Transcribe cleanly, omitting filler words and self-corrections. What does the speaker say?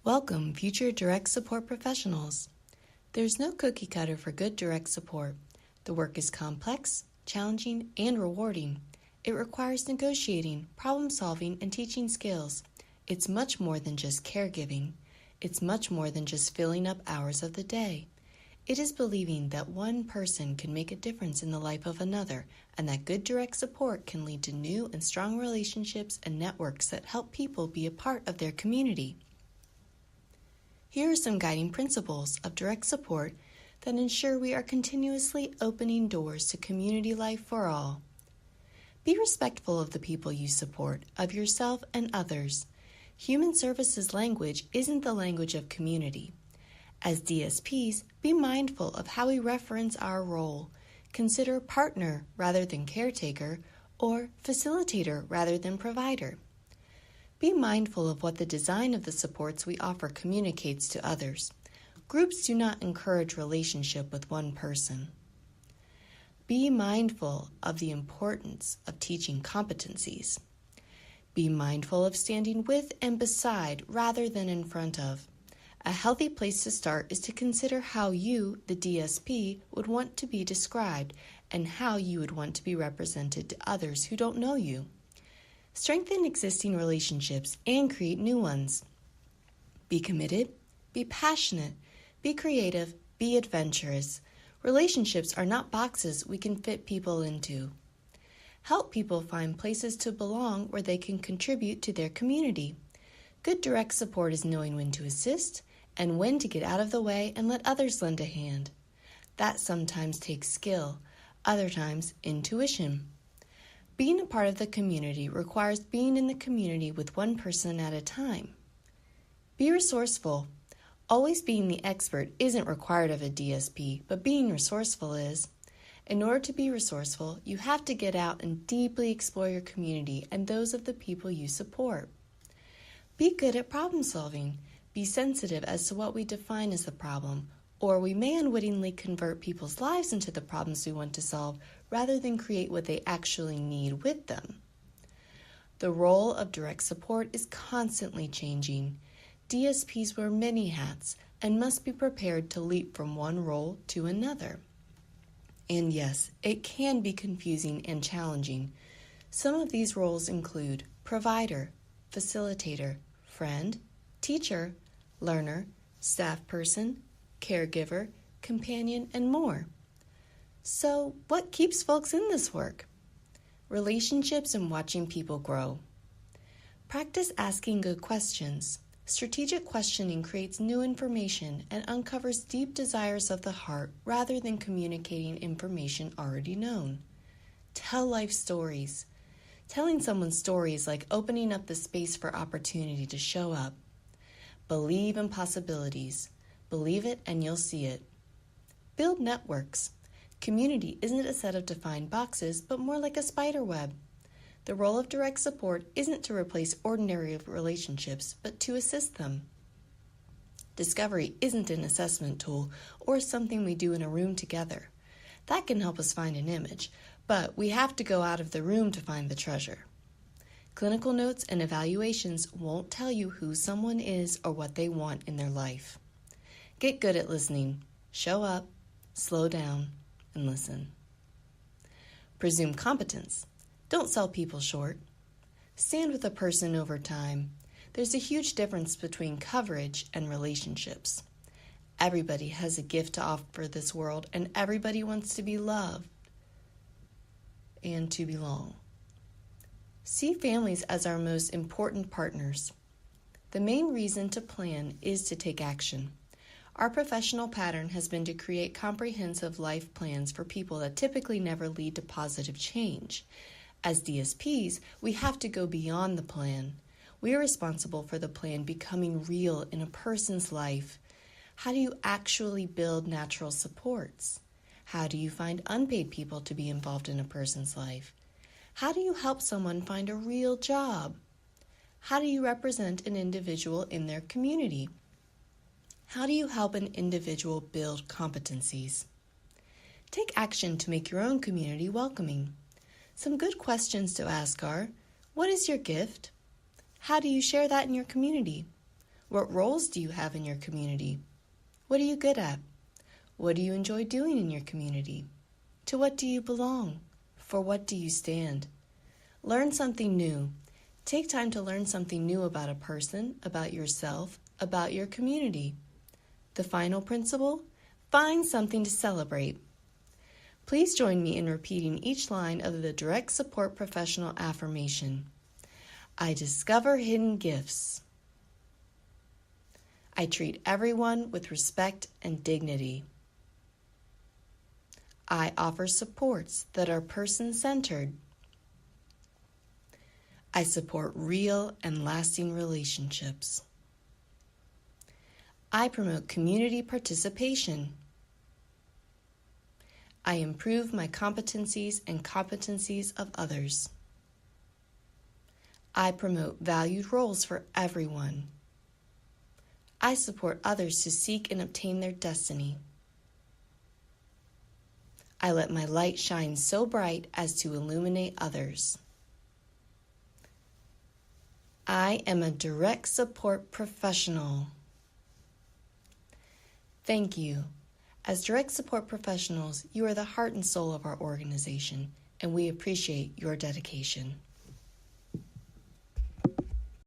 Welcome, future direct support professionals. There's no cookie cutter for good direct support. The work is complex, challenging, and rewarding. It requires negotiating, problem solving, and teaching skills. It's much more than just caregiving. It's much more than just filling up hours of the day. It is believing that one person can make a difference in the life of another, and that good direct support can lead to new and strong relationships and networks that help people be a part of their community. Here are some guiding principles of direct support that ensure we are continuously opening doors to community life for all. Be respectful of the people you support, of yourself and others. Human services language isn't the language of community. As DSPs, be mindful of how we reference our role. Consider partner rather than caretaker, or facilitator rather than provider. Be mindful of what the design of the supports we offer communicates to others. Groups do not encourage relationship with one person. Be mindful of the importance of teaching competencies. Be mindful of standing with and beside rather than in front of. A healthy place to start is to consider how you, the DSP, would want to be described and how you would want to be represented to others who don't know you. Strengthen existing relationships and create new ones. Be committed, be passionate, be creative, be adventurous. Relationships are not boxes we can fit people into. Help people find places to belong where they can contribute to their community. Good direct support is knowing when to assist and when to get out of the way and let others lend a hand. That sometimes takes skill, other times intuition. Being a part of the community requires being in the community with one person at a time. Be resourceful. Always being the expert isn't required of a DSP, but being resourceful is. In order to be resourceful, you have to get out and deeply explore your community and those of the people you support. Be good at problem solving. Be sensitive as to what we define as the problem, or we may unwittingly convert people's lives into the problems we want to solve rather than create what they actually need with them. The role of direct support is constantly changing. DSPs wear many hats and must be prepared to leap from one role to another. And yes, it can be confusing and challenging. Some of these roles include provider, facilitator, friend, teacher, learner, staff person, caregiver, companion, and more. So, what keeps folks in this work? Relationships and watching people grow. Practice asking good questions. Strategic questioning creates new information and uncovers deep desires of the heart rather than communicating information already known. Tell life stories. Telling someone's story is like opening up the space for opportunity to show up. Believe in possibilities. Believe it and you'll see it. Build networks. Community isn't a set of defined boxes, but more like a spider web. The role of direct support isn't to replace ordinary relationships, but to assist them. Discovery isn't an assessment tool or something we do in a room together. That can help us find an image, but we have to go out of the room to find the treasure. Clinical notes and evaluations won't tell you who someone is or what they want in their life. Get good at listening. Show up, slow down, and listen. Presume competence. Don't sell people short. Stand with a person over time. There's a huge difference between coverage and relationships. Everybody has a gift to offer this world, and everybody wants to be loved and to belong. See families as our most important partners. The main reason to plan is to take action. Our professional pattern has been to create comprehensive life plans for people that typically never lead to positive change. As DSPs, we have to go beyond the plan. We are responsible for the plan becoming real in a person's life. How do you actually build natural supports? How do you find unpaid people to be involved in a person's life? How do you help someone find a real job? How do you represent an individual in their community? How do you help an individual build competencies? Take action to make your own community welcoming. Some good questions to ask are, what is your gift? How do you share that in your community? What roles do you have in your community? What are you good at? What do you enjoy doing in your community? To what do you belong? For what do you stand? Learn something new. Take time to learn something new about a person, about yourself, about your community. The final principle? Find something to celebrate. Please join me in repeating each line of the Direct Support Professional affirmation. I discover hidden gifts. I treat everyone with respect and dignity. I offer supports that are person-centered. I support real and lasting relationships. I promote community participation. I improve my competencies and competencies of others. I promote valued roles for everyone. I support others to seek and obtain their destiny. I let my light shine so bright as to illuminate others. I am a direct support professional. Thank you. As direct support professionals, you are the heart and soul of our organization, and we appreciate your dedication.